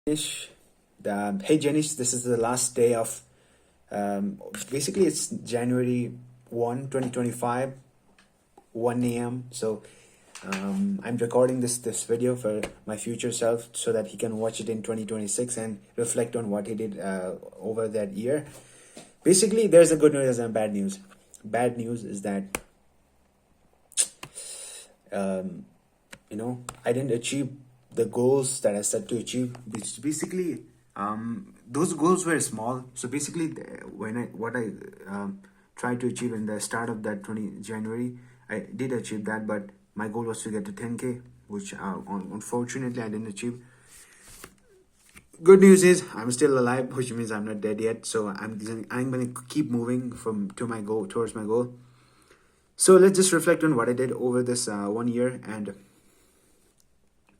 Janish. Hey Janish, this is the last day of basically it's January 1, 2025, 1 a.m. So I'm recording this video for my future self so that he can watch it in 2026 and reflect on what he did over that year. Basically, there's a good news and bad news. Bad news is that um, I didn't achieve the goals that I set to achieve, which basically those goals were small. So basically what I tried to achieve in the start of that 20 January, I did achieve that, but my goal was to get to 10k, which unfortunately I didn't achieve. Good news is I'm still alive, which means I'm not dead yet. So I'm gonna keep moving towards my goal. So let's just reflect on what I did over this 1 year, and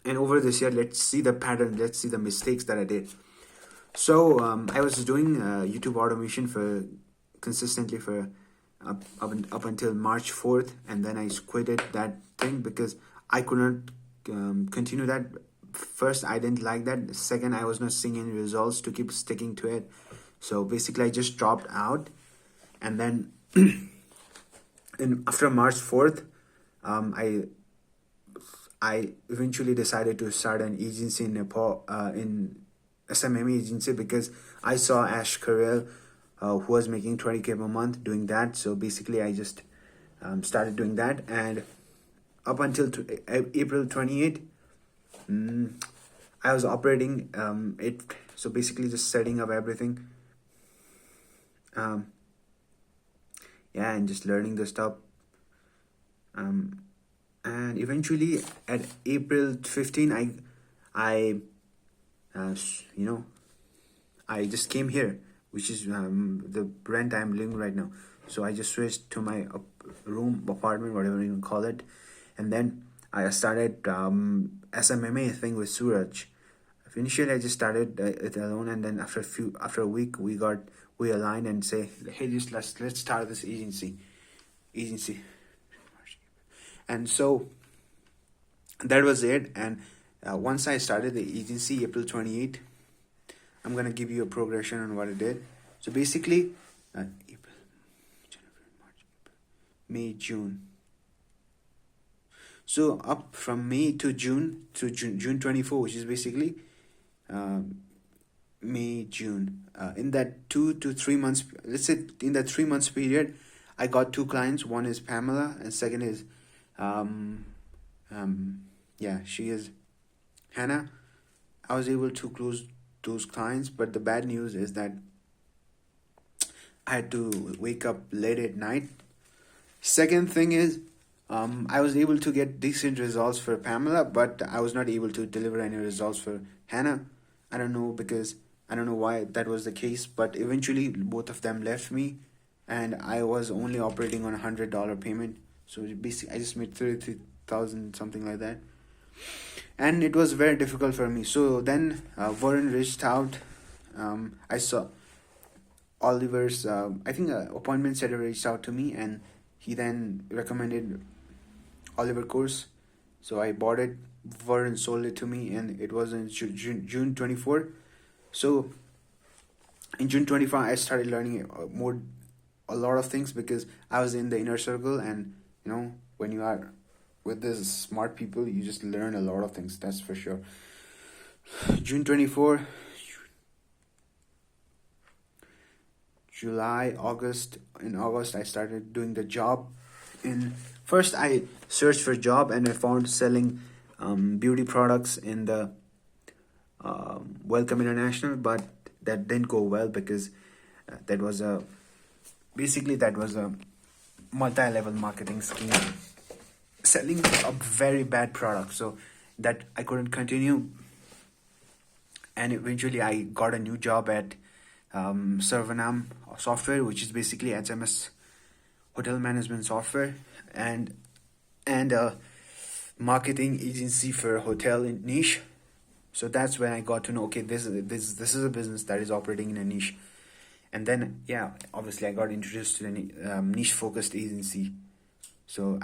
over this year, let's see the pattern. Let's see the mistakes that I did. So I was doing YouTube automation for consistently for up until March 4th, and then I quitted that thing because I could not continue that. First, I didn't like that. Second, I was not seeing any results to keep sticking to it. So basically, I just dropped out, and then after March 4th, I eventually decided to start an agency in Nepal, in SMME agency, because I saw Ash Karel, who was making 20k per month doing that. So basically, I just started doing that, and up until April 28th, I was operating it. So basically, just setting up everything. Yeah, and just learning the stuff. And eventually at April 15, I I just came here, which is the rent I'm living right now. So I just switched to my apartment, whatever you can call it, and then I started SMMA thing with Suraj. Initially, I just started it alone, and then after a week, we aligned and say, hey, let's start this agency. And so that was it. And once I started the agency, April 28th, I'm going to give you a progression on what I did. So basically, April, January, March, April, May, June. So up from May to June, June 24, which is basically May, June. In that 2 to 3 months, let's say in that 3 months period, I got two clients. One is Pamela, and second is she is Hannah. I was able to close those clients, but the bad news is that I had to wake up late at night. Second thing is, I was able to get decent results for Pamela, but I was not able to deliver any results for Hannah. I don't know why that was the case, but eventually both of them left me, and I was only operating on $100 payment. So basically, I just made 33,000, something like that, and it was very difficult for me. So then Warren reached out. I saw Oliver's appointment setter reached out to me, and he then recommended Oliver course. So I bought it. Warren sold it to me, and it was in June 24. So in June 24, I started learning a lot of things, because I was in the inner circle, and when you are with these smart people, you just learn a lot of things, that's for sure. June 24, July, August. In August, I started doing the job. First, I searched for a job, and I found selling beauty products in the Welcome International, but that didn't go well, because that was a multi-level marketing scheme selling a very bad product, so that I couldn't continue. And eventually I got a new job at Sarvanam software, which is basically HMS, hotel management software, and a marketing agency for hotel niche. So that's when I got to know, okay, this is a business that is operating in a niche. And then, obviously I got introduced to a niche focused agency. So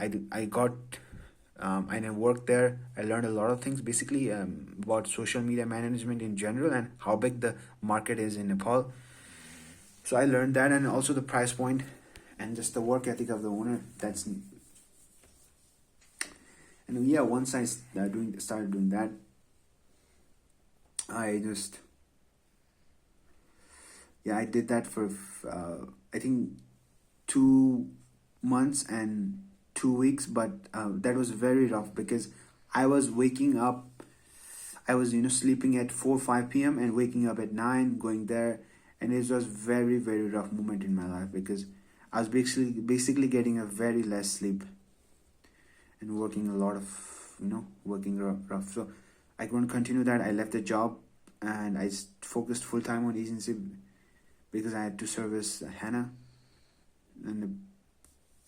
And I worked there. I learned a lot of things, basically about social media management in general and how big the market is in Nepal. So I learned that, and also the price point and just the work ethic of the owner. And yeah, once I started doing that, I just I did that for I think 2 months and 2 weeks, but that was very rough because I was waking up. I was sleeping at 4 5 p.m. and waking up at 9, going there, and it was very rough moment in my life because I was basically getting a very less sleep and working a lot of working rough. So I couldn't continue that. I left the job and I focused full time on agency because I had to service Hannah and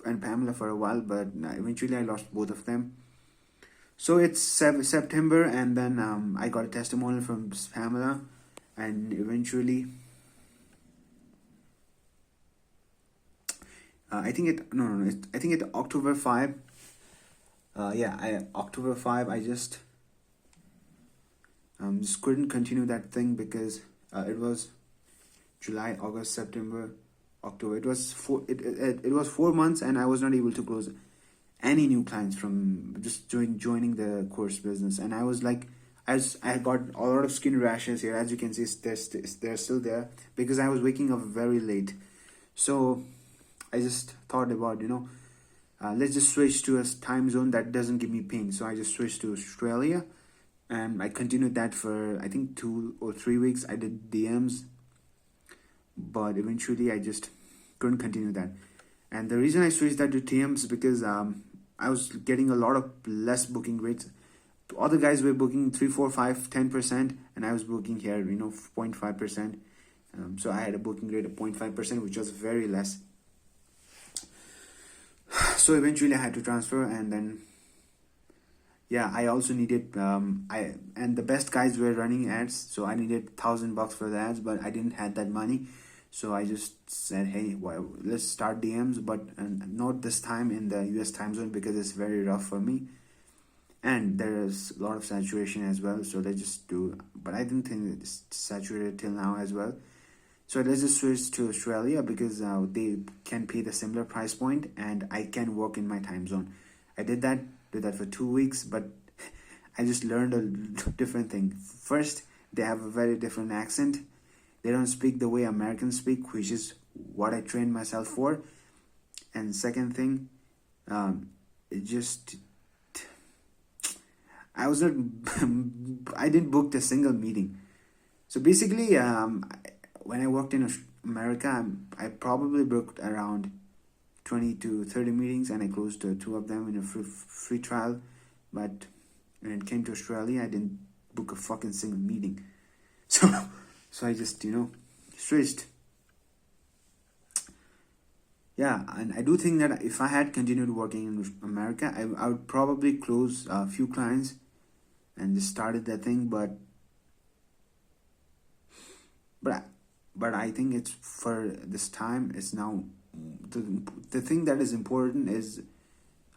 Pamela for a while, but eventually I lost both of them. So it's September, and then I got a testimonial from Pamela, and eventually, I think it no no no I think it October 5. October 5. I just couldn't continue that thing because it was July, August, September, October. It was 4 months, and I was not able to close any new clients from just joining the course business. And I was like, I got a lot of skin rashes here, as you can see. They're still there because I was waking up very late. So I just thought about let's just switch to a time zone that doesn't give me pain. So I just switched to Australia, and I continued that for I think 2 or 3 weeks. I did DMs, but eventually I just couldn't continue that. And the reason I switched that to TMs because I was getting a lot of less booking rates. Other guys were booking 3, 4, 5, 10%, and I was booking here 0.5%. So I had a booking rate of 0.5%, which was very less. So eventually I had to transfer, and then I also needed and the best guys were running ads, so I needed $1,000 for the ads, but I didn't have that money. So I just said, hey, well, let's start DMs, but not this time in the US time zone because it's very rough for me. And there is a lot of saturation as well. So let's just do, but I didn't think it's saturated till now as well. So let's just switch to Australia because they can pay the similar price point and I can work in my time zone. I did that for 2 weeks, but I just learned a different thing. First, they have a very different accent. They don't speak the way Americans speak, which is what I trained myself for. And second thing, I was not, I didn't book a single meeting. So basically, when I worked in America, I probably booked around 20 to 30 meetings, and I closed 2 of them in a free trial. But when it came to Australia, I didn't book a fucking single meeting. So I just, switched. Yeah, and I do think that if I had continued working in America, I would probably close a few clients and just started that thing. But I think it's for this time. It's now the thing that is important is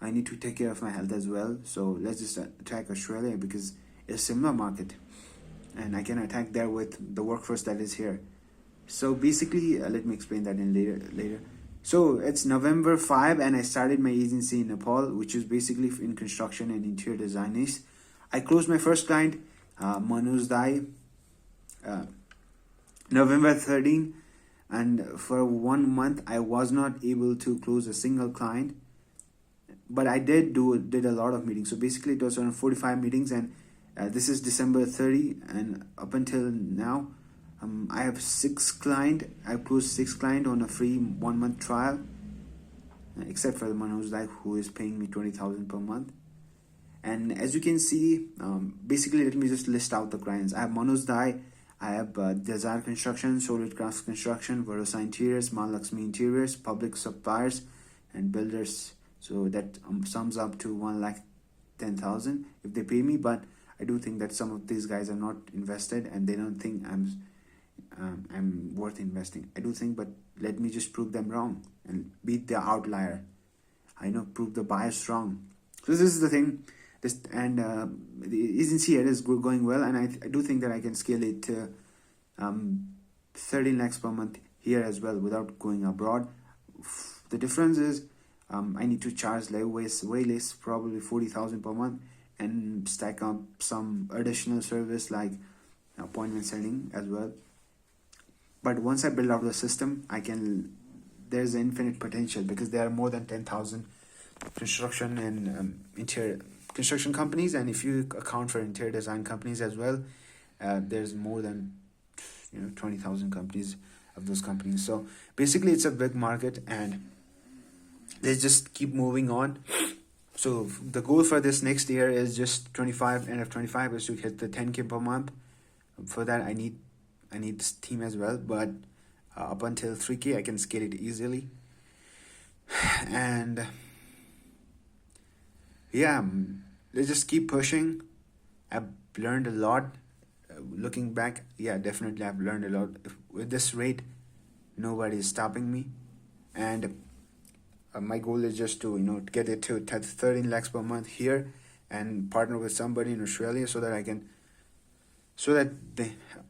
I need to take care of my health as well. So let's just attack Australia because it's a similar market, and I can attack there with the workforce that is here. So basically, let me explain that in later. So it's November 5, and I started my agency in Nepal, which is basically in construction and interior designers. I closed my first client, Manoj Dai, November 13, and for 1 month I was not able to close a single client, but I did a lot of meetings. So basically, it was around 45 meetings, and this is December 30, and up until now, I have 6 clients. I closed 6 clients on a free 1 month trial, except for the Manoj Dai, who is paying me 20,000 per month. And as you can see, basically, let me just list out the clients. I have Manoj Dai, I have Desire Construction, Solid Crafts Construction, Varosa Interiors, Mahalakshmi Interiors, Public Suppliers, and Builders. So that sums up to 1,10,000 if they pay me. But I do think that some of these guys are not invested and they don't think I'm worth investing. I do think, but let me just prove them wrong and beat the outlier. I know, prove the bias wrong. So this is the thing. This and the agency here is going well, and I do think that I can scale it to 13 lakhs per month here as well without going abroad. The difference is I need to charge like way less, probably 40,000 per month, and stack up some additional service like appointment setting as well. But once I build out the system, I can. There's infinite potential because there are more than 10,000 construction and interior construction companies, and if you account for interior design companies as well, there's more than 20,000 companies of those companies. So basically, it's a big market, and let's just keep moving on. So the goal for this next year is just 25 end of 25 is to hit the 10K per month. For that, I need this team as well, but up until 3K, I can scale it easily. And yeah, let's just keep pushing. I've learned a lot. Looking back, yeah, definitely I've learned a lot. With this rate, nobody is stopping me, and my goal is just to get it to 13 lakhs per month here, and partner with somebody in Australia so that I can, so that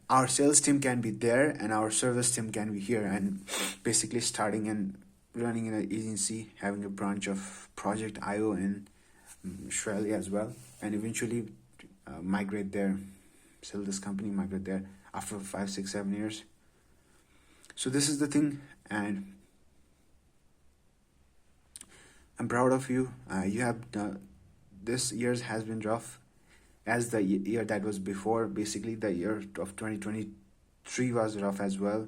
our sales team can be there and our service team can be here, and basically starting and running an agency, having a branch of Project IO in Australia as well, and eventually migrate there, sell this company, migrate there after 5, 6, 7 years. So this is the thing, and I'm proud of you. You have done, this year's has been rough, as the year that was before. Basically, the year of 2023 was rough as well.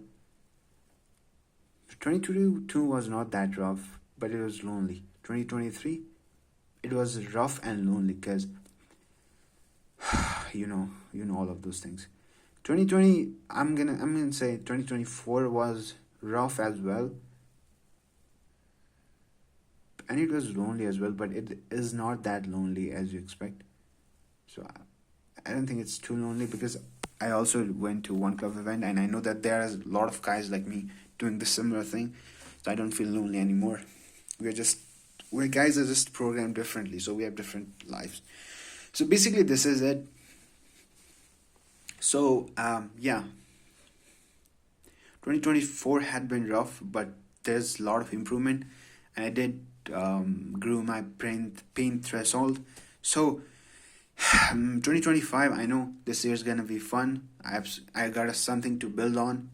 2022 was not that rough, but it was lonely. 2023, it was rough and lonely because you know all of those things. 2020, I'm gonna say 2024 was rough as well, and it was lonely as well, but it is not that lonely as you expect. So I don't think it's too lonely because I also went to one club event, and I know that there are a lot of guys like me doing the similar thing. So I don't feel lonely anymore. We're guys are just programmed differently, so we have different lives. So basically, this is it. So yeah, 2024 had been rough, but there's a lot of improvement, and I did grew my pain threshold. So 2025, I know this year's gonna be fun. I got something to build on,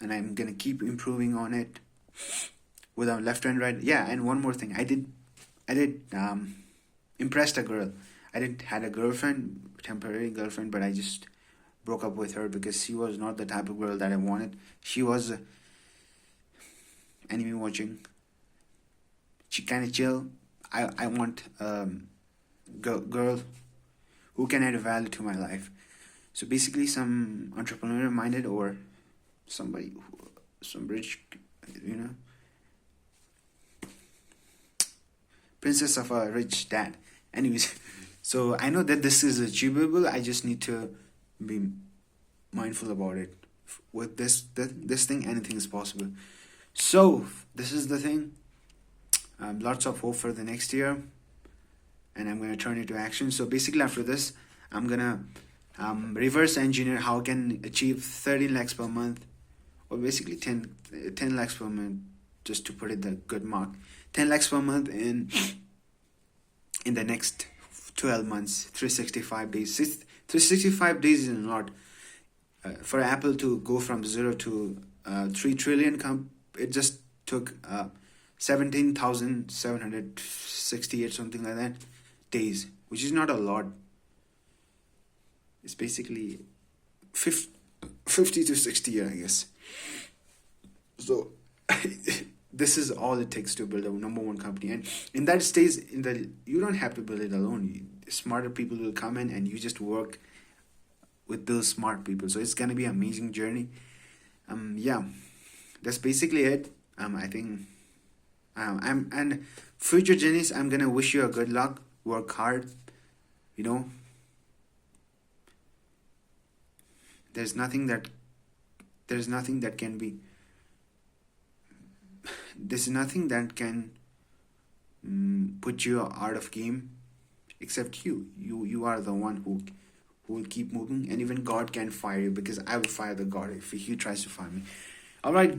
and I'm gonna keep improving on it without left and right. Yeah, and one more thing, I did impressed a girl. I did had a girlfriend, temporary girlfriend, but I just broke up with her because she was not the type of girl that I wanted. She was anime watching. She kind of chill. I want girl who can add value to my life. So basically, some entrepreneur minded or somebody, some rich, you know, princess of a rich dad. Anyways, so I know that this is achievable. I just need to be mindful about it. With this thing, anything is possible. So this is the thing. Lots of hope for the next year, and I'm gonna turn it to action. So basically, after this, I'm gonna reverse engineer how I can achieve 13 lakhs per month, or basically 10 lakhs per month, just to put it the good mark. 10 lakhs per month in the next 12 months, 365 days. 365 days is a lot. For Apple to go from 0 to 3 trillion, it just took 17,768, something like that, days, which is not a lot. It's basically 50 to 60 years, I guess. So this is all it takes to build a number one company, and in that stage, you don't have to build it alone. Smarter people will come in, and you just work with those smart people. So it's gonna be an amazing journey. Yeah, that's basically it. I think. And future Jennies, I'm gonna wish you a good luck. Work hard. You know, there's nothing that can be. There's nothing that can put you out of game. except you. You are the one who will keep moving, and even God can fire you, because I will fire the God if he tries to fire me. All right,